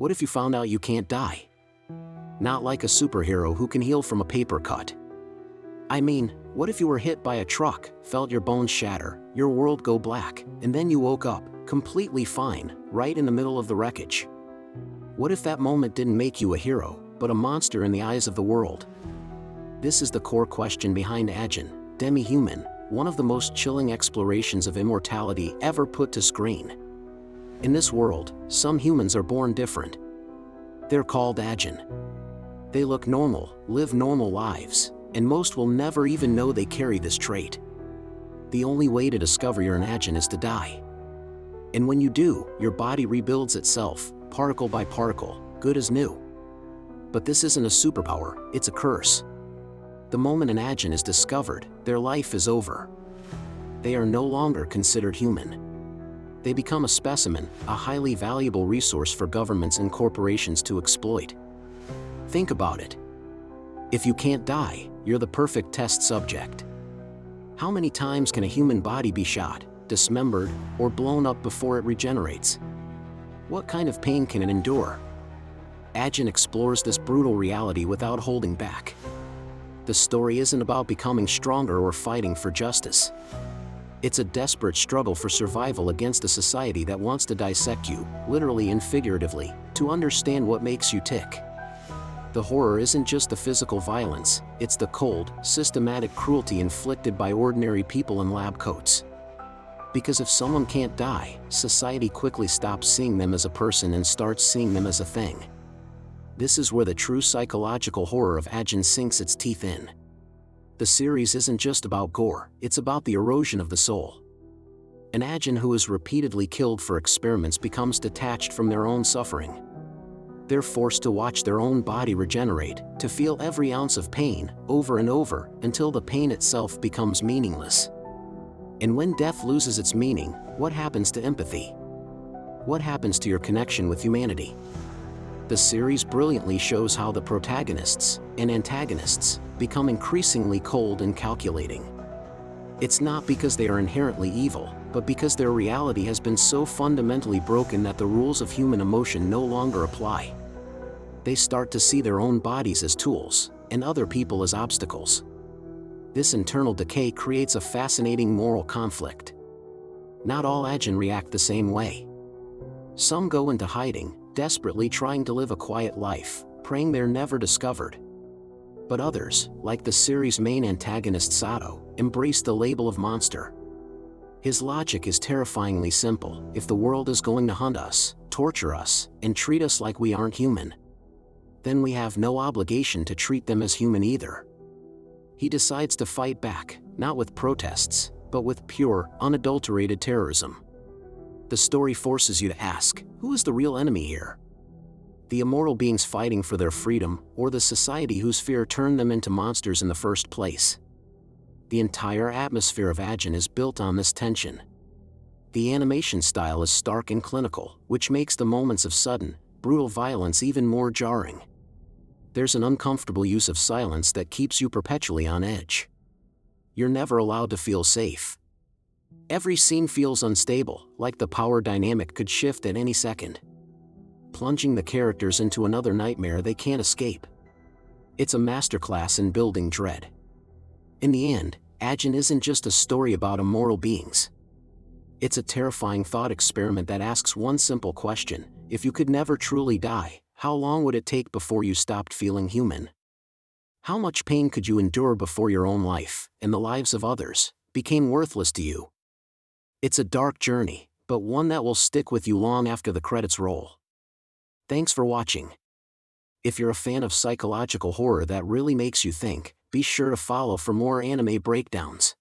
What if you found out you can't die? Not like a superhero who can heal from a paper cut. I mean, what if you were hit by a truck, felt your bones shatter, your world go black, and then you woke up, completely fine, right in the middle of the wreckage? What if that moment didn't make you a hero, but a monster in the eyes of the world? This is the core question behind Ajin, Demi-Human, one of the most chilling explorations of immortality ever put to screen. In this world, some humans are born different. They're called Ajin. They look normal, live normal lives, and most will never even know they carry this trait. The only way to discover you're an Ajin is to die. And when you do, your body rebuilds itself, particle by particle, good as new. But this isn't a superpower, it's a curse. The moment an Ajin is discovered, their life is over. They are no longer considered human. They become a specimen, a highly valuable resource for governments and corporations to exploit. Think about it. If you can't die, you're the perfect test subject. How many times can a human body be shot, dismembered, or blown up before it regenerates? What kind of pain can it endure? Ajin explores this brutal reality without holding back. The story isn't about becoming stronger or fighting for justice. It's a desperate struggle for survival against a society that wants to dissect you, literally and figuratively, to understand what makes you tick. The horror isn't just the physical violence, it's the cold, systematic cruelty inflicted by ordinary people in lab coats. Because if someone can't die, society quickly stops seeing them as a person and starts seeing them as a thing. This is where the true psychological horror of Ajin sinks its teeth in. The series isn't just about gore, it's about the erosion of the soul. An Ajin who is repeatedly killed for experiments becomes detached from their own suffering. They're forced to watch their own body regenerate, to feel every ounce of pain, over and over, until the pain itself becomes meaningless. And when death loses its meaning, what happens to empathy? What happens to your connection with humanity? The series brilliantly shows how the protagonists and antagonists become increasingly cold and calculating. It's not because they are inherently evil, but because their reality has been so fundamentally broken that the rules of human emotion no longer apply. They start to see their own bodies as tools, and other people as obstacles. This internal decay creates a fascinating moral conflict. Not all Ajin react the same way. Some go into hiding, desperately trying to live a quiet life, praying they're never discovered. But others, like the series' main antagonist Sato, embrace the label of monster. His logic is terrifyingly simple: if the world is going to hunt us, torture us, and treat us like we aren't human, then we have no obligation to treat them as human either. He decides to fight back, not with protests, but with pure, unadulterated terrorism. The story forces you to ask, who is the real enemy here? The immortal beings fighting for their freedom, or the society whose fear turned them into monsters in the first place? The entire atmosphere of Ajin is built on this tension. The animation style is stark and clinical, which makes the moments of sudden, brutal violence even more jarring. There's an uncomfortable use of silence that keeps you perpetually on edge. You're never allowed to feel safe. Every scene feels unstable, like the power dynamic could shift at any second, plunging the characters into another nightmare they can't escape. It's a masterclass in building dread. In the end, Ajin isn't just a story about immortal beings. It's a terrifying thought experiment that asks one simple question: if you could never truly die, how long would it take before you stopped feeling human? How much pain could you endure before your own life, and the lives of others, became worthless to you? It's a dark journey, but one that will stick with you long after the credits roll. Thanks for watching. If you're a fan of psychological horror that really makes you think, be sure to follow for more anime breakdowns.